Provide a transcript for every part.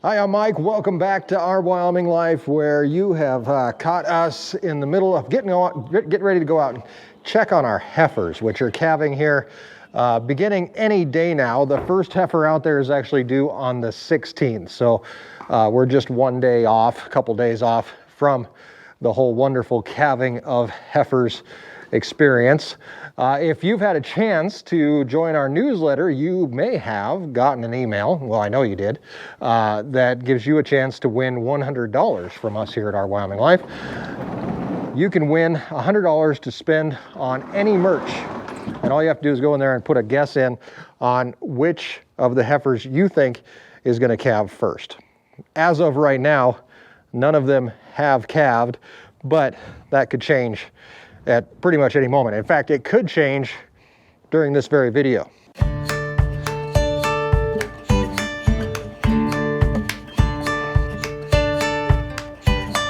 Hi, I'm Mike. Welcome back to Our Wyoming Life, where you have caught us in the middle of getting ready to go out and check on our heifers, which are calving here beginning any day now. The first heifer out there is actually due on the 16th, so we're just one day off, a couple days off from the whole wonderful calving of heifers experience. If you've had a chance to join our newsletter, you may have gotten an email, well, I know you did, that gives you a chance to win $100 from us here at Our Wyoming Life. You can win $100 to spend on any merch, and all you have to do is go in there and put a guess in on which of the heifers you think is going to calve first. As of right now, none of them have calved, but that could change at pretty much any moment. In fact, it could change during this very video.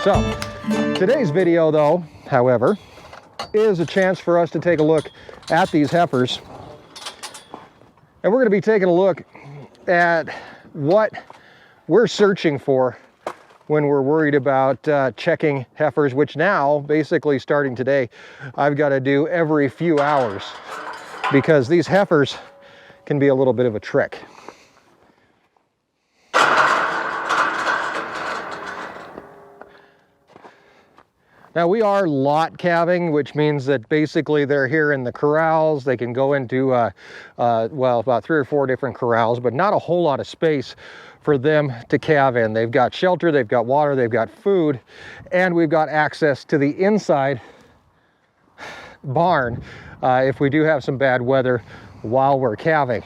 So, today's video though, however, is a chance for us to take a look at these heifers. And we're going to be taking a look at what we're searching for when we're worried about checking heifers, which now, basically starting today, I've got to do every few hours because these heifers can be a little bit of a trick. Now we are lot calving, which means that basically they're here in the corrals. They can go into, well, about 3 or 4 different corrals, but not a whole lot of space for them to calve in. They've got shelter, they've got water, they've got food, and we've got access to the inside barn if we do have some bad weather while we're calving.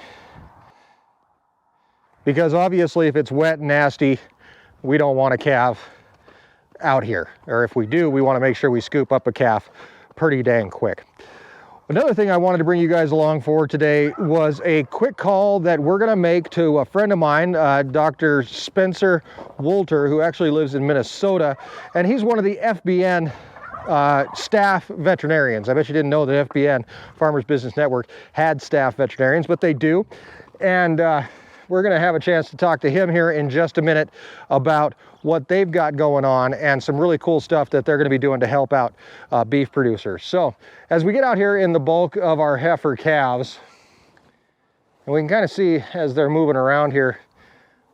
Because obviously if it's wet and nasty, we don't want to calve out here, or if we do, we want to make sure we scoop up a calf pretty dang quick. Another thing I wanted to bring you guys along for today was a quick call that we're going to make to a friend of mine, Dr. Spencer Wolter, who actually lives in Minnesota, and he's one of the FBN staff veterinarians. I bet you didn't know that FBN, Farmers Business Network, had staff veterinarians, but they do. And we're going to have a chance to talk to him here in just a minute about what they've got going on and some really cool stuff that they're going to be doing to help out beef producers. So as we get out here in the bulk of our heifer calves, and we can kind of see as they're moving around here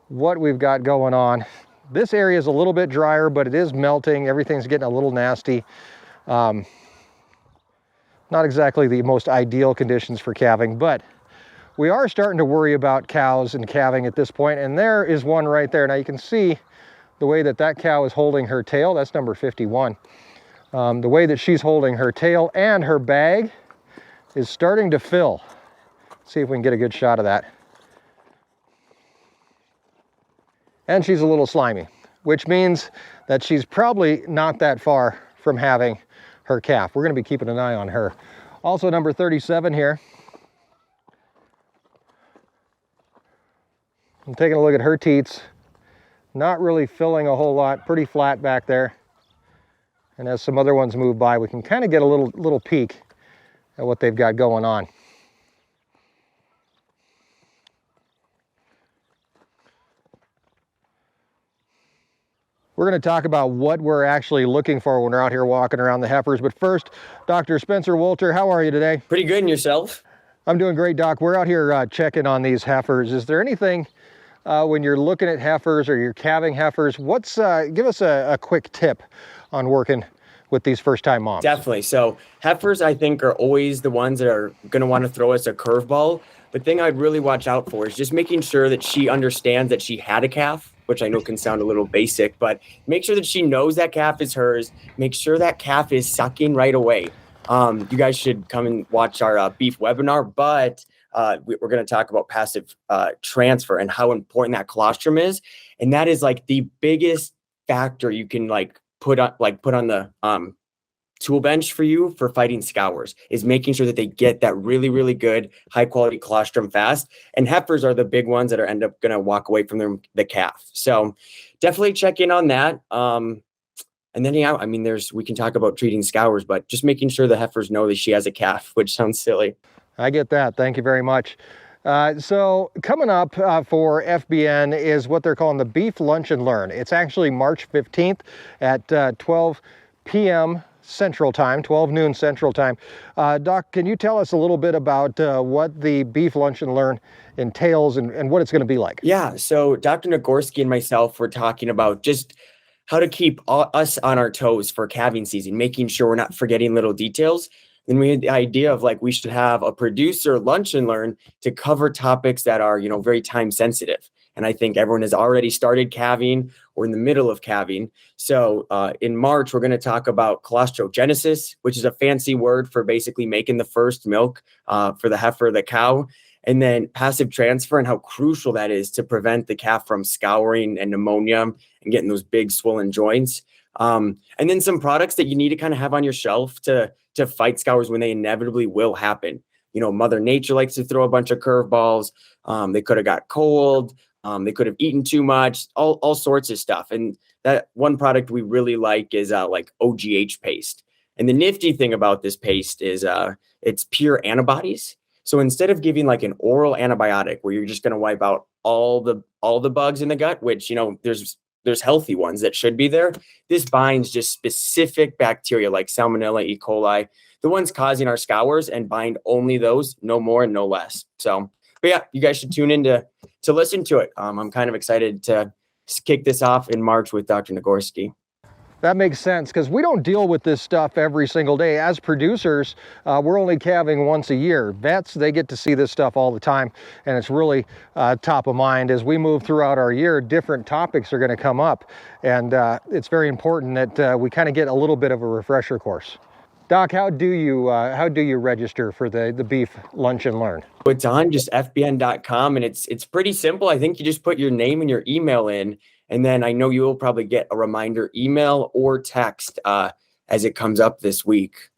what we've got going on. This area is a little bit drier, but it is melting. Everything's getting a little nasty. Not exactly the most ideal conditions for calving, but we are starting to worry about cows and calving at this point, and there is one right there. Now you can see the way that that cow is holding her tail. That's number 51. The way that she's holding her tail and her bag is starting to fill. Let's see if we can get a good shot of that. And she's a little slimy, which means that she's probably not that far from having her calf. We're going to be keeping an eye on her. Also number 37 here. I'm taking a look at her teats. Not really filling a whole lot, pretty flat back there. And as some other ones move by, we can kind of get a little peek at what they've got going on. We're going to talk about what we're actually looking for when we're out here walking around the heifers. But first, Dr. Spencer Wolter, how are you today? Pretty good, and yourself? I'm doing great, Doc. We're out here checking on these heifers. Is there anything when you're looking at heifers or you're calving heifers, give us a quick tip on working with these first-time moms? Definitely. So heifers, I think, are always the ones that are going to want to throw us a curveball. The thing I'd really watch out for is just making sure that she understands that she had a calf, which I know can sound a little basic, but make sure that she knows that calf is hers. Make sure that calf is sucking right away. You guys should come and watch our beef webinar, but we're going to talk about passive transfer and how important that colostrum is. And that is like the biggest factor you can put on the tool bench for you for fighting scours, is making sure that they get that really, really good high quality colostrum fast. And heifers are the big ones that are end up going to walk away from the calf. So definitely check in on that. And then, yeah, I mean, we can talk about treating scours, but just making sure the heifers know that she has a calf, which sounds silly. I get that. Thank you very much. So coming up for FBN is what they're calling the Beef Lunch and Learn. It's actually March 15th at 12 p.m. Central Time, 12 noon Central Time. Doc, can you tell us a little bit about what the Beef Lunch and Learn entails and what it's going to be like? Yeah, so Dr. Nagorski and myself were talking about just how to keep us on our toes for calving season, making sure we're not forgetting little details. Then we had the idea of like we should have a producer lunch and learn to cover topics that are, very time sensitive. And I think everyone has already started calving or in the middle of calving. So in March, we're going to talk about colostrogenesis, which is a fancy word for basically making the first milk for the heifer, the cow. And then passive transfer and how crucial that is to prevent the calf from scouring and pneumonia and getting those big swollen joints. And then some products that you need to kind of have on your shelf to fight scours when they inevitably will happen. Mother Nature likes to throw a bunch of curveballs. They could have got cold. They could have eaten too much, all sorts of stuff. And that one product we really like is like OGH paste. And the nifty thing about this paste is it's pure antibodies. So instead of giving like an oral antibiotic where you're just going to wipe out all the bugs in the gut, which, there's healthy ones that should be there, this binds just specific bacteria like Salmonella, E. coli, the ones causing our scours, and bind only those, no more and no less. So, but yeah, you guys should tune in to listen to it. I'm kind of excited to kick this off in March with Dr. Nagorski. That makes sense because we don't deal with this stuff every single day. As producers, we're only calving once a year. Vets, they get to see this stuff all the time, and it's really top of mind. As we move throughout our year, different topics are going to come up, and it's very important that we kind of get a little bit of a refresher course. Doc, how do you register for the Beef Lunch and Learn? It's on just fbn.com, and it's pretty simple. I think you just put your name and your email in. And then I know you will probably get a reminder email or text as it comes up this week.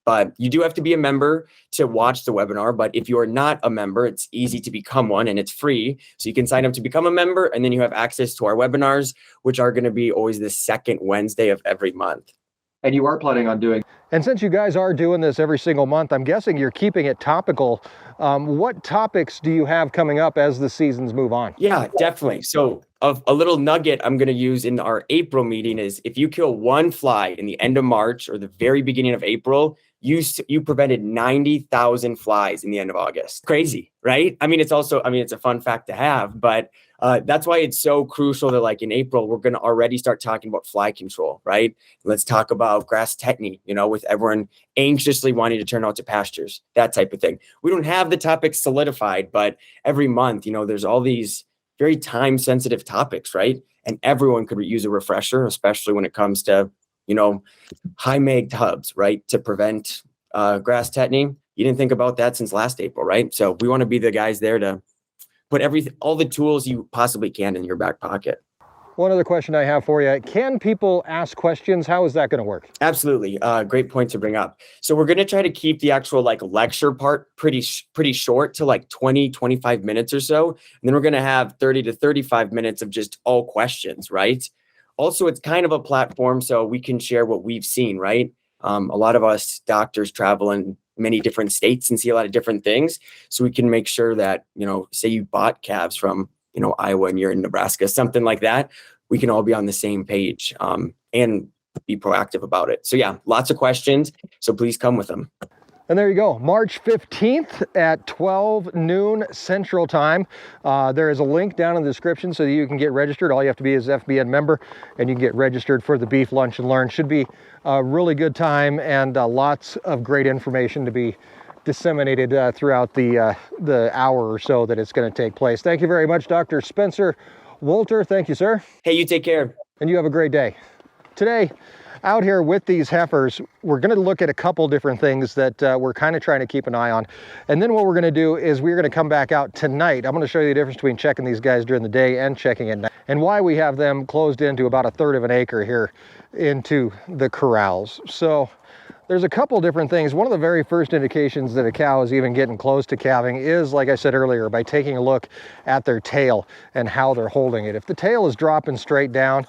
But you do have to be a member to watch the webinar. But if you are not a member, it's easy to become one and it's free. So you can sign up to become a member, and then you have access to our webinars, which are going to be always the second Wednesday of every month. And you are planning on doing. And since you guys are doing this every single month, I'm guessing you're keeping it topical. What topics do you have coming up as the seasons move on? Yeah, definitely. So a little nugget I'm going to use in our April meeting is if you kill one fly in the end of March or the very beginning of April, you prevented 90,000 flies in the end of August. Crazy, right? It's a fun fact to have, but that's why it's so crucial that like in April, we're going to already start talking about fly control, right? Let's talk about grass tetany, with everyone anxiously wanting to turn out to pastures, that type of thing. We don't have the topics solidified, but every month, there's all these very time sensitive topics, right? And everyone could use a refresher, especially when it comes to, high meg tubs, right? To prevent grass tetany. You didn't think about that since last April, right? So we want to be the guys there to put all the tools you possibly can in your back pocket. One other question I have for you. Can people ask questions? How is that going to work? Absolutely. Great point to bring up. So we're going to try to keep the actual like lecture part pretty short to like 20, 25 minutes or so. And then we're going to have 30 to 35 minutes of just all questions, right? Also, it's kind of a platform so we can share what we've seen, right? A lot of us doctors travel in many different states and see a lot of different things. So we can make sure that, say you bought calves from, Iowa and you're in Nebraska, something like that, we can all be on the same page and be proactive about it. So yeah, lots of questions. So please come with them. And there you go, March 15th at 12 noon Central Time. There is a link down in the description so that you can get registered. All you have to be is FBN member, and you can get registered for the Beef Lunch and Learn. Should be a really good time and lots of great information to be disseminated throughout the hour or so that it's going to take place. Thank you very much, Dr. Spencer Wolter. Thank you, sir. Hey, you take care. And you have a great day. Today, out here with these heifers, we're going to look at a couple different things that we're kind of trying to keep an eye on. And then what we're going to do is we're going to come back out tonight. I'm going to show you the difference between checking these guys during the day and checking at night, and why we have them closed into about 1/3 of an acre here into the corrals. So there's a couple different things. One of the very first indications that a cow is even getting close to calving is, like I said earlier, by taking a look at their tail and how they're holding it. If the tail is dropping straight down,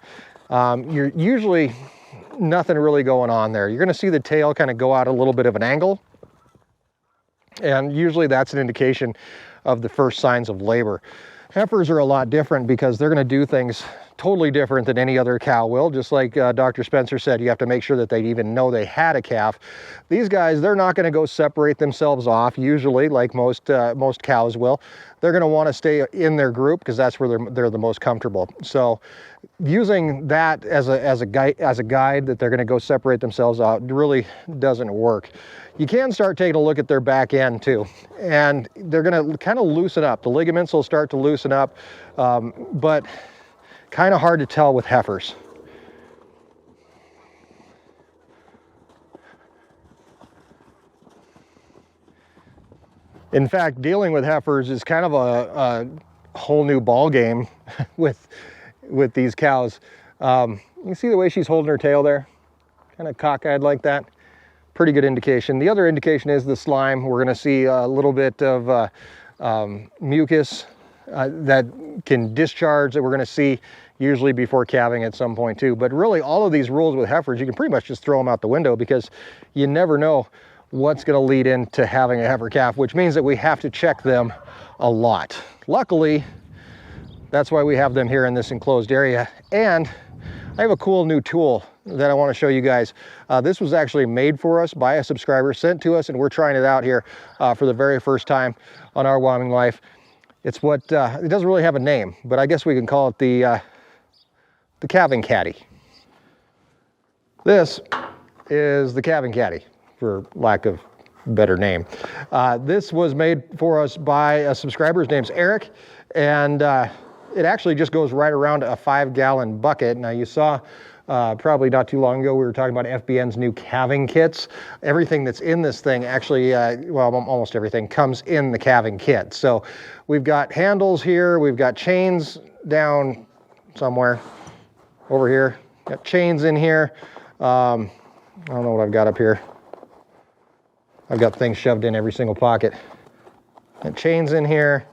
you're usually nothing really going on there. You're going to see the tail kind of go out a little bit of an angle, and usually that's an indication of the first signs of labor. Heifers are a lot different because they're going to do things totally different than any other cow will. Just like Dr. Spencer said, you have to make sure that they even know they had a calf. These guys, they're not going to go separate themselves off usually like most cows will. They're going to want to stay in their group because that's where they're the most comfortable. So using that as a guide that they're going to go separate themselves out really doesn't work. You can start taking a look at their back end too, and they're going to kind of loosen up. The ligaments will start to loosen up, but kind of hard to tell with heifers. In fact, dealing with heifers is kind of a whole new ball game with these cows. You see the way she's holding her tail there? Kind of cockeyed like that. Pretty good indication. The other indication is the slime. We're going to see a little bit of mucus that can discharge that we're going to see usually before calving at some point too. But really all of these rules with heifers, you can pretty much just throw them out the window because you never know what's going to lead into having a heifer calf, which means that we have to check them a lot. Luckily, that's why we have them here in this enclosed area. And I have a cool new tool that I want to show you guys. This was actually made for us by a subscriber, sent to us, and we're trying it out here for the very first time on Our Wyoming Life. It's what, it doesn't really have a name, but I guess we can call it the calving caddy. This is the calving caddy, for lack of better name. This was made for us by a subscriber. His name's Erin, and it actually just goes right around a 5-gallon bucket. Now you saw probably not too long ago we were talking about FBN's new calving kits. Everything that's in this thing actually, well, almost everything comes in the calving kit. So we've got handles here, we've got chains down somewhere over here, got chains in here. I don't know what I've got up here. I've got things shoved in every single pocket. Got chains in here.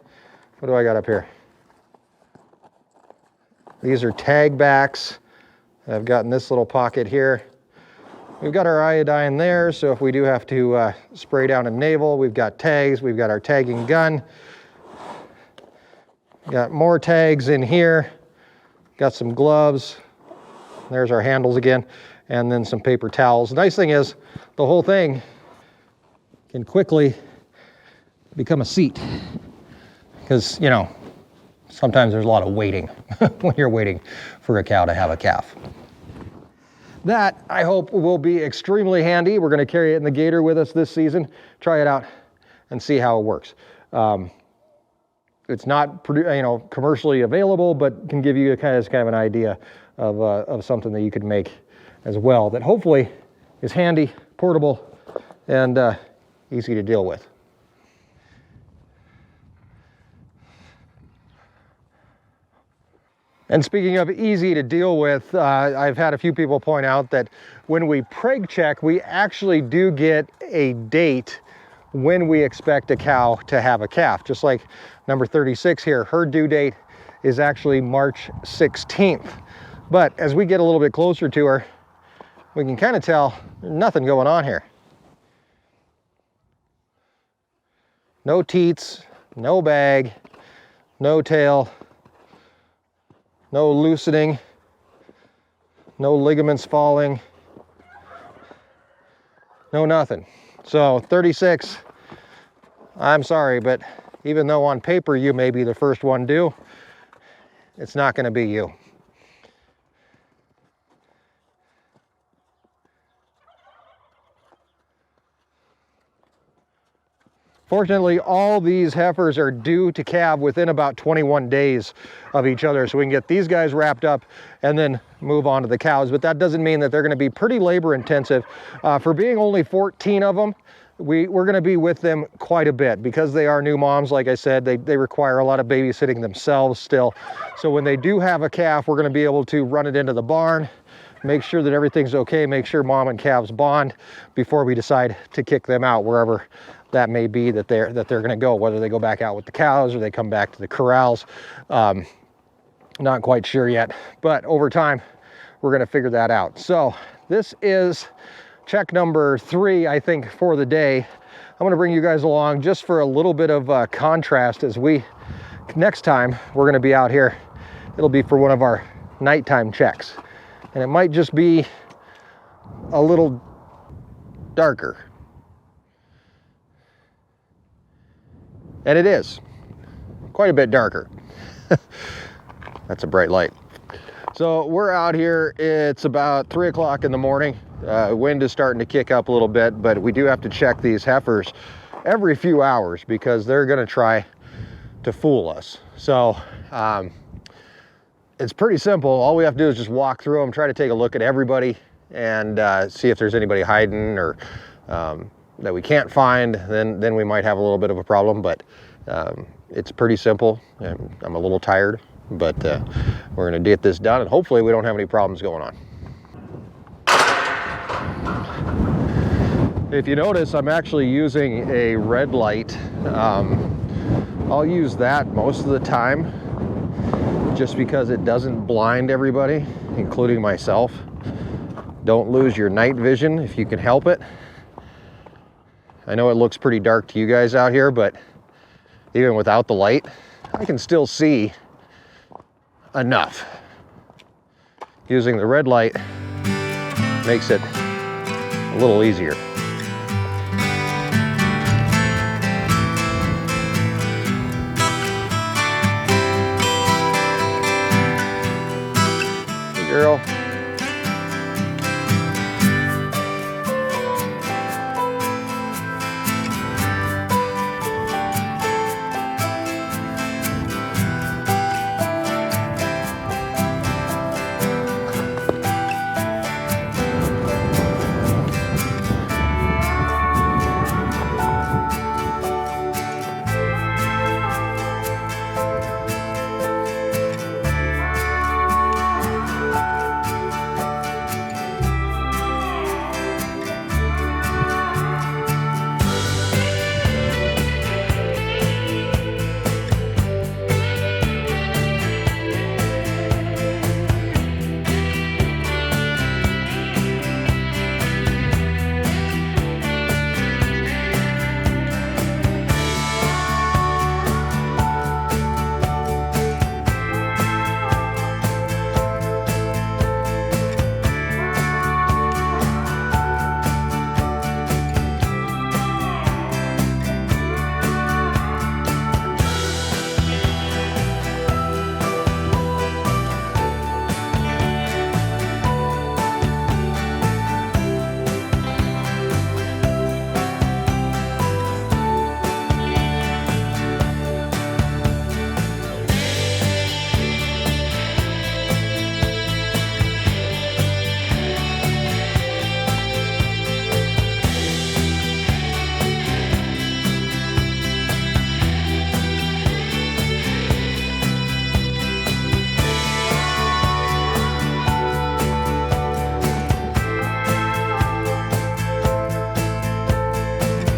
What do I got up here? These are tag backs. I've got in this little pocket here. We've got our iodine there, so if we do have to spray down a navel, we've got tags, we've got our tagging gun. Got more tags in here. Got some gloves. There's our handles again, and then some paper towels. The nice thing is, the whole thing can quickly become a seat, because, you know, sometimes there's a lot of waiting when you're waiting for a cow to have a calf. That, I hope, will be extremely handy. We're going to carry it in the gator with us this season, try it out, and see how it works. It's not, you know, commercially available, but can give you kind of an idea of something that you could make as well, that hopefully is handy, portable, and easy to deal with. And speaking of easy to deal with, I've had a few people point out that when we preg check, we actually do get a date when we expect a cow to have a calf. Just like number 36 here, her due date is actually March 16th. But as we get a little bit closer to her, we can kind of tell there's nothing going on here. No teats, no bag, no tail, no loosening, no ligaments falling, no nothing. So 36, I'm sorry, but even though on paper you may be the first one due, it's not going to be you. Fortunately, all these heifers are due to calve within about 21 days of each other, so we can get these guys wrapped up and then move on to the cows. But that doesn't mean that they're going to be pretty labor intensive. For being only 14 of them, we're going to be with them quite a bit because they are new moms. Like I said, they require a lot of babysitting themselves still. So when they do have a calf, we're going to be able to run it into the barn, make sure that everything's okay, make sure mom and calves bond before we decide to kick them out wherever that may be that they're going to go, whether they go back out with the cows or they come back to the corrals. Not quite sure yet, but over time we're going to figure that out. So this is check number 3, I think, for the day. I'm going to bring you guys along just for a little bit of contrast as next time we're going to be out here. It'll be for one of our nighttime checks. And it might just be a little darker. And it is quite a bit darker. That's a bright light. So we're out here, it's about 3 o'clock in the morning. Wind is starting to kick up a little bit, but we do have to check these heifers every few hours because they're gonna try to fool us. So it's pretty simple. All we have to do is just walk through them, try to take a look at everybody and see if there's anybody hiding or that we can't find. Then we might have a little bit of a problem, but it's pretty simple. I'm a little tired, but we're gonna get this done and hopefully we don't have any problems going on. If you notice, I'm actually using a red light. I'll use that most of the time just because it doesn't blind everybody, including myself. Don't lose your night vision if you can help it. I know it looks pretty dark to you guys out here, but even without the light, I can still see enough. Using the red light makes it a little easier. Hey, girl.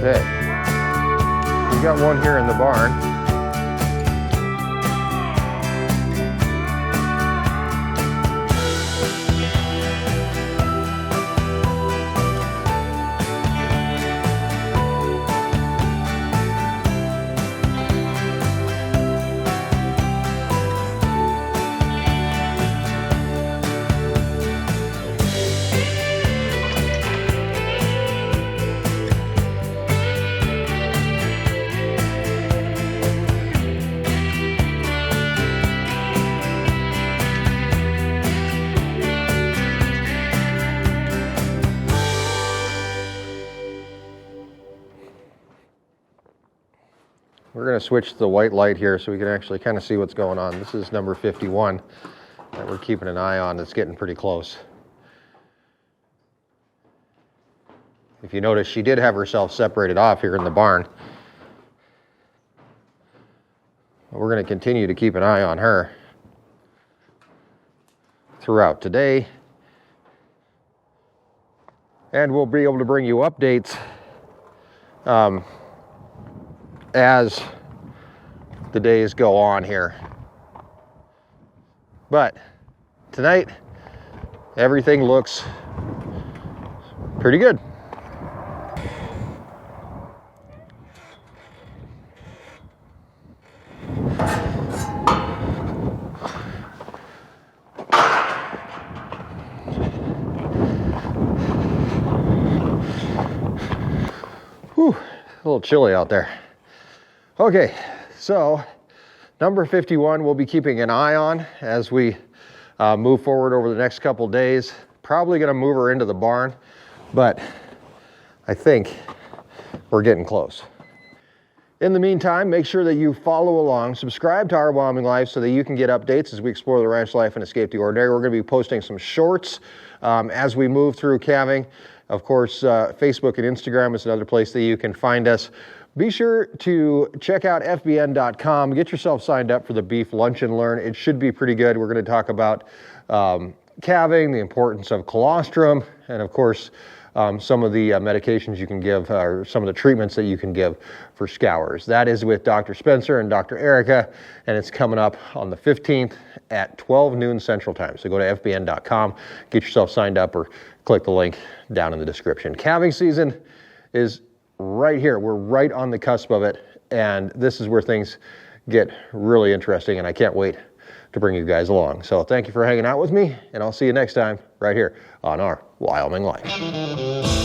Okay, we got one here in the barn. We're going to switch to the white light here so we can actually kind of see what's going on. This is number 51 that we're keeping an eye on. It's getting pretty close. If you notice, she did have herself separated off here in the barn. We're going to continue to keep an eye on her throughout today. And we'll be able to bring you updates as the days go on here. But tonight, everything looks pretty good. little chilly out there. Okay, so number 51 we'll be keeping an eye on as we move forward over the next couple days. Probably going to move her into the barn, but I think we're getting close. In the meantime, make sure that you follow along, subscribe to Our Wyoming Life so that you can get updates as we explore the ranch life and escape the ordinary. We're going to be posting some shorts as we move through calving. Of course, Facebook and Instagram is another place that you can find us. Be sure to check out fbn.com. Get yourself signed up for the Beef Lunch and Learn. It should be pretty good. We're going to talk about calving, the importance of colostrum, and of course, some of the medications you can give, or some of the treatments that you can give for scours. That is with Dr. Spencer and Dr. Erica, and it's coming up on the 15th at 12 noon Central Time. So go to fbn.com, get yourself signed up, or click the link down in the description. Calving season is right here. We're right on the cusp of it, and this is where things get really interesting, and I can't wait to bring you guys along. So thank you for hanging out with me, and I'll see you next time right here on Our Wyoming Life.